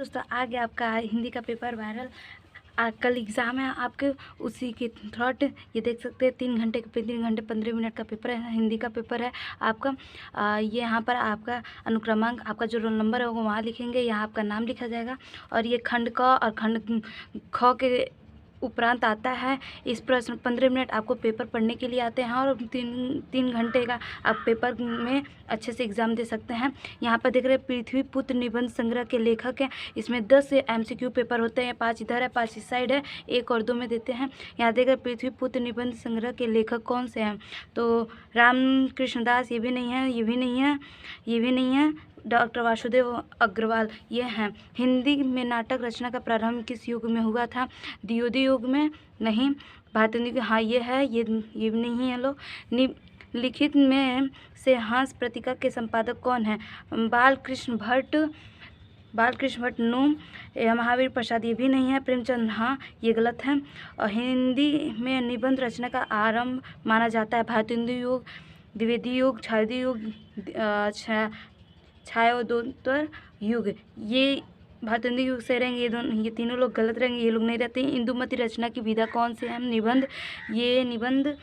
दोस्तों आ गया आपका हिंदी का पेपर वायरल। कल एग्ज़ाम है आपके, उसी के थ्रोट ये देख सकते हैं 3 घंटे 15 मिनट का पेपर है, हिंदी का पेपर है आपका। ये यहाँ पर आपका अनुक्रमांक, आपका जो रोल नंबर है वो वहाँ लिखेंगे, यहाँ आपका नाम लिखा जाएगा। और ये खंड क और खंड ख के उपरांत आता है। इस प्रश्न 15 मिनट आपको पेपर पढ़ने के लिए आते हैं और 3 घंटे का आप पेपर में अच्छे से एग्ज़ाम दे सकते हैं। यहाँ पर देख रहे हैं पृथ्वी पुत्र निबंध संग्रह के लेखक हैं। इसमें 10 MCQ पेपर होते हैं, 5 इधर है 5 इस साइड है, 1 और 2 में देते हैं। यहाँ देख रहे पृथ्वी पुत्र निबंध संग्रह के लेखक कौन से हैं, तो रामकृष्ण दास ये भी नहीं है, ये भी नहीं है, ये भी नहीं है, डॉक्टर वासुदेव अग्रवाल ये हैं। हिंदी में नाटक रचना का प्रारंभ किस युग में हुआ था, द्विवेदी युग में, नहीं। भारतीय युग, हाँ ये है, ये भी नहीं है। लोग लिखित में से हास पत्रिका के संपादक कौन है, बालकृष्ण भट्ट, नो। महावीर प्रसाद ये भी नहीं है। प्रेमचंद, हाँ ये गलत है। और हिंदी में निबंध रचना का आरंभ माना जाता है भारतीय युग, द्विवेदी युग, छायादी युग, छायोदोत्तर युग। ये भारतीय युग से रहेंगे, ये तीनों लोग गलत रहेंगे, ये लोग नहीं रहते। इंदुमती रचना की विधा कौन से हैं, निबंध, ये निबंध,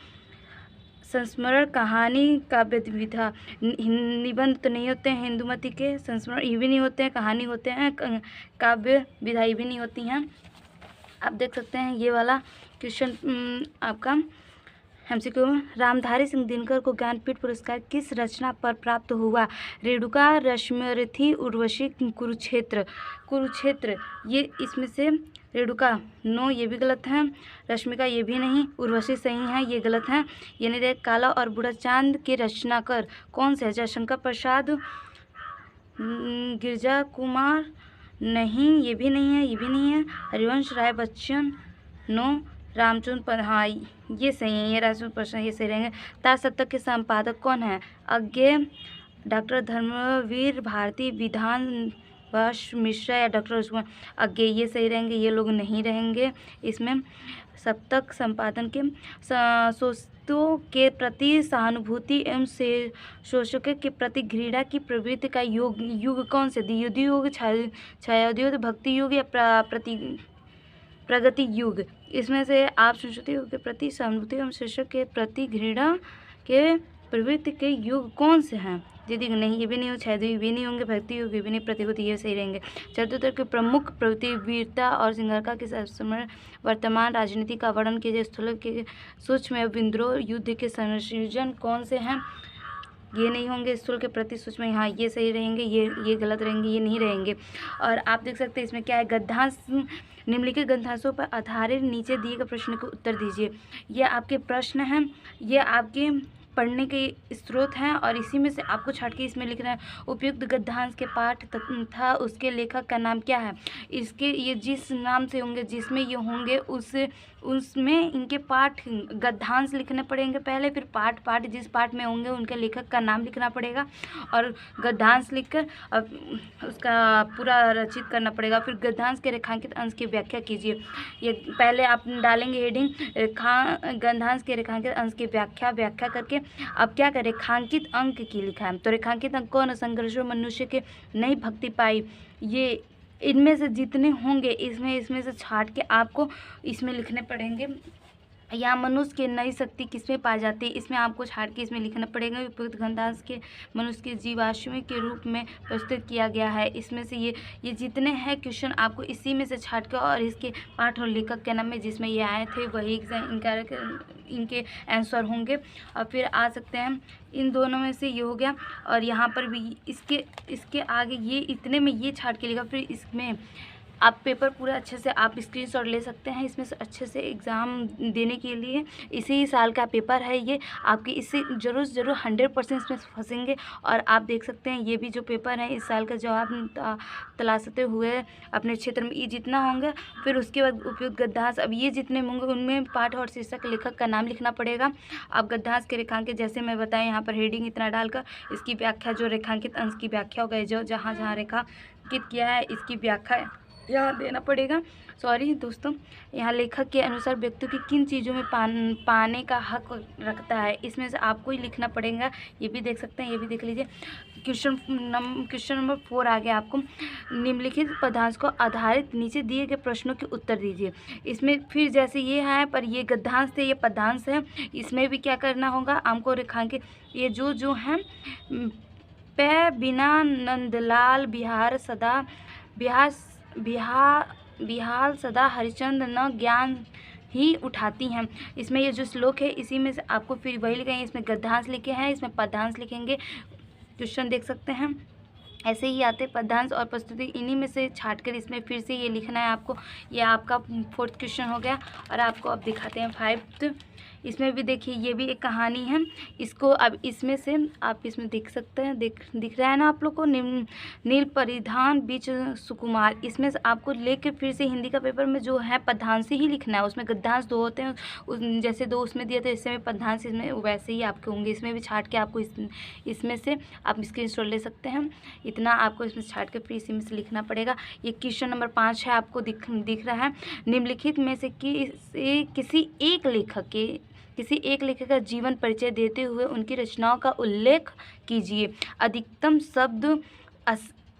संस्मरण, कहानी, काव्य विधा। निबंध तो नहीं होते हैं इंदुमती के, संस्मरण ये भी नहीं होते हैं, कहानी होते हैं, काव्य विधा ये भी नहीं होती हैं। आप देख सकते हैं ये वाला क्वेश्चन आपका MCQ। रामधारी सिंह दिनकर को ज्ञानपीठ पुरस्कार किस रचना पर प्राप्त हुआ, रेणुका, रश्मिरथी, उर्वशी, कुरुक्षेत्र। ये इसमें से रेणुका, नो ये भी गलत है। रश्मिका ये भी नहीं, उर्वशी सही है, ये गलत है। ये नहीं रहे। काला और बूढ़ा चांद के रचनाकार कौन से है, जयशंकर प्रसाद, गिरजा कुमार, नहीं ये भी नहीं है, ये भी नहीं है। हरिवंश राय बच्चन, नो। रामचंद्र, हाँ ये सही है, ये रामचंद्र प्रश्न ये सही रहेंगे। तारसप्तक के संपादक कौन है, अज्ञे, डॉक्टर धर्मवीर भारती, विधान भाष मिश्रा या डॉक्टर उस्मान अज्ञे, ये सही रहेंगे, ये लोग नहीं रहेंगे इसमें। सप्तक संपादन के शोषितों के प्रति सहानुभूति एवं शोषकों के प्रति घृणा की प्रवृत्ति का युग कौन से, द्विवेदी युग, छायायुग, भक्ति युग या प्रगति युग। इसमें से आप संस्कृति के प्रति सहानुभूति एवं शिक्षक के प्रति घृणा के प्रवृत्ति के युग कौन से हैं, दीदी नहीं ये भी नहीं हो, छाया युग भी नहीं होंगे, भक्ति युग भी नहीं, प्रतिभूति ये सही रहेंगे। चतुर्थ के प्रमुख प्रवृत्ति वीरता और संघर्ष के समय वर्तमान राजनीति का वर्णन कीजिए। स्थूल के सूक्ष्म विद्रोह युद्ध के संयोजन कौन से हैं, ये नहीं होंगे। स्थूल के प्रति सूक्ष्म, हाँ ये सही रहेंगे, ये गलत रहेंगे, ये नहीं रहेंगे। और आप देख सकते हैं इसमें क्या है, गद्यांश, निम्नलिखित गद्यांशों पर आधारित नीचे दिए गए प्रश्न को उत्तर दीजिए। ये आपके प्रश्न हैं, ये आपके पढ़ने के स्रोत हैं और इसी में से आपको छाट के इसमें लिखना है। उपयुक्त गद्यांश के पाठ तथा उसके लेखक का नाम क्या है, इसके ये जिस नाम से होंगे, जिसमें ये होंगे उसमें इनके पाठ गद्यांश लिखने पड़ेंगे पहले, फिर पाठ जिस पाठ में होंगे उनके लेखक का नाम लिखना पड़ेगा और गद्यांश लिखकर उसका पूरा रचित करना पड़ेगा। फिर गद्यांश के रेखांकित अंश की व्याख्या कीजिए। ये पहले आप डालेंगे हेडिंग गद्यांश के रेखांकित अंश की व्याख्या करके अब क्या करें, रेखांकित अंक की लिखा है, तो रेखांकित अंक कौन, संघर्ष मनुष्य के नहीं भक्ति पाई, ये इनमें से जितने होंगे इसमें से छाट के आपको इसमें लिखने पड़ेंगे। यहाँ मनुष्य की नई शक्ति किसमें पाई जाती है, इसमें आपको छाट के इसमें लिखना पड़ेगा। उपयुक्त गद्यांश के मनुष्य के जीवाश्म के रूप में प्रस्तुत किया गया है। इसमें से ये जितने हैं क्वेश्चन आपको इसी में से छाट के और इसके पाठ और लेखक के नाम में जिसमें ये आए थे वही इनके आंसर होंगे। और फिर आ सकते हैं इन दोनों में से ये हो गया और यहाँ पर भी इसके आगे ये इतने में ये छाट के लिखा। फिर इसमें आप पेपर पूरा अच्छे से आप स्क्रीनशॉट ले सकते हैं इसमें से अच्छे से एग्ज़ाम देने के लिए। इसी साल का पेपर है ये, आपके इससे ज़रूर 100% इसमें फंसेंगे। और आप देख सकते हैं ये भी जो पेपर है इस साल का जवाब तलाशते हुए अपने क्षेत्र में ये जितना होंगे, फिर उसके बाद उपयुक्त गद्यांश, अब ये जितने होंगे उनमें पाठ और शीर्षक लेखक का नाम लिखना पड़ेगा। आप गद्यांश के रेखांकित जैसे मैं बताएं यहाँ पर हेडिंग इतना डालकर इसकी व्याख्या, जो रेखांकित अंश की व्याख्या हो गई, जो जहाँ रेखांकित किया है इसकी व्याख्या यहाँ देना पड़ेगा। सॉरी दोस्तों, यहाँ लेखक के अनुसार व्यक्ति की किन चीज़ों में पाने का हक रखता है, इसमें से आपको ही लिखना पड़ेगा। ये भी देख सकते हैं, ये भी देख लीजिए। क्वेश्चन नंबर 4 आ गया आपको। निम्नलिखित पदांश को आधारित नीचे दिए गए प्रश्नों के उत्तर दीजिए। इसमें फिर जैसे ये है, पर ये गद्यांश थे, ये पदांश है। इसमें भी क्या करना होगा हमको, रेखांकित ये जो है पे बिना नंदलाल बिहार सदा बिहार बिहार सदा हरिचंद्र न ज्ञान ही उठाती हैं। इसमें ये जो श्लोक है इसी में से आपको फिर वही लिखेंगे। इसमें गद्यांश लिखे हैं, इसमें पदांश लिखेंगे। क्वेश्चन देख सकते हैं, ऐसे ही आते पदांश और प्रस्तुति, इन्हीं में से छाटकर इसमें फिर से ये लिखना है आपको। ये आपका 4th क्वेश्चन हो गया। और आपको अब दिखाते हैं 5th। इसमें भी देखिए, ये भी एक कहानी है। इसको अब इसमें से आप इसमें देख सकते हैं, दिख रहा है ना आप लोग को, नील परिधान बीच सुकुमार। इसमें से आपको लेके फिर से हिंदी का पेपर में जो है पदांश ही लिखना है। उसमें गद्यांश 2 होते हैं, जैसे 2 उसमें दिए थे, इसमें पदांश इसमें वैसे ही आपके होंगे। इसमें भी छाट के आपको इसमें से आप स्क्रीनशॉट ले सकते हैं। इतना आपको इसमें छाट के फिर इसी में से लिखना पड़ेगा। ये क्वेश्चन नंबर 5 है, आपको दिख रहा है। निम्नलिखित में से किसी एक लेखक का जीवन परिचय देते हुए उनकी रचनाओं का उल्लेख कीजिए। अधिकतम शब्द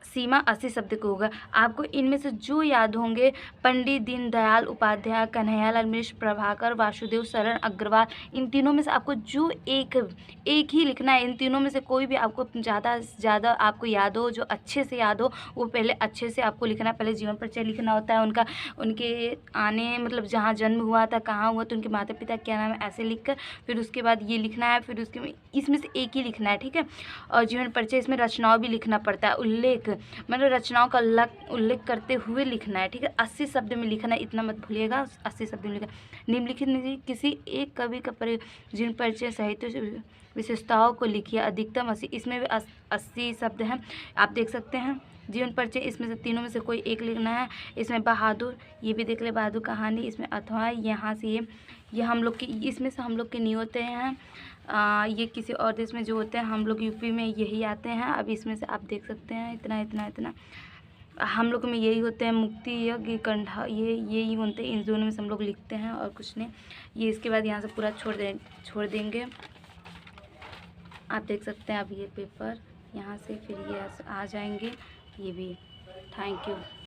सीमा 80 शब्द को होगा। आपको इनमें से जो याद होंगे, पंडित दीनदयाल उपाध्याय, कन्हैयालाल मिश्र, प्रभाकर, वासुदेव शरण अग्रवाल, इन तीनों में से आपको जो एक ही लिखना है। इन तीनों में से कोई भी आपको ज़्यादा से ज़्यादा आपको याद हो, जो अच्छे से याद हो, वो पहले अच्छे से आपको लिखना है। पहले जीवन परिचय लिखना होता है उनका, उनके आने मतलब जहाँ जन्म हुआ था, कहाँ हुआ था, उनके माता पिता क्या नाम है, ऐसे लिख कर फिर उसके बाद ये लिखना है। फिर उसके इसमें से एक ही लिखना है, ठीक है। और जीवन परिचय इसमें रचनाओं भी लिखना पड़ता है, उल्लेख मतलब रचनाओं का उल्लेख करते हुए लिखना है, ठीक है। 80 शब्द में लिखना है, इतना मत भूलिएगा, 80 शब्द में लिखना। निम्नलिखित में किसी एक कवि का जीवन परिचय साहित्य विशेषताओं को लिखिए। अधिकतम 80, इसमें भी 80 शब्द हैं, आप देख सकते हैं। जीवन परिचय इसमें से तीनों में से कोई एक लिखना है। इसमें बहादुर, ये भी देख ले, बहादुर कहानी। इसमें अथवा, यहाँ से ये हम लोग की, इसमें से हम लोग के नहीं होते हैं। ये किसी और देश में जो होते हैं, हम लोग यूपी में यही आते हैं। अब इसमें से आप देख सकते हैं, इतना इतना इतना हम लोग में यही होते हैं। मुक्ति यज्ञ कंठा, यही होते हैं। इन दोनों में से हम लोग लिखते हैं और कुछ नहीं। ये इसके बाद यहाँ से पूरा छोड़ देंगे। आप देख सकते हैं अब ये पेपर यहाँ से फिर ये आ जाएंगे, ये भी। Thank you.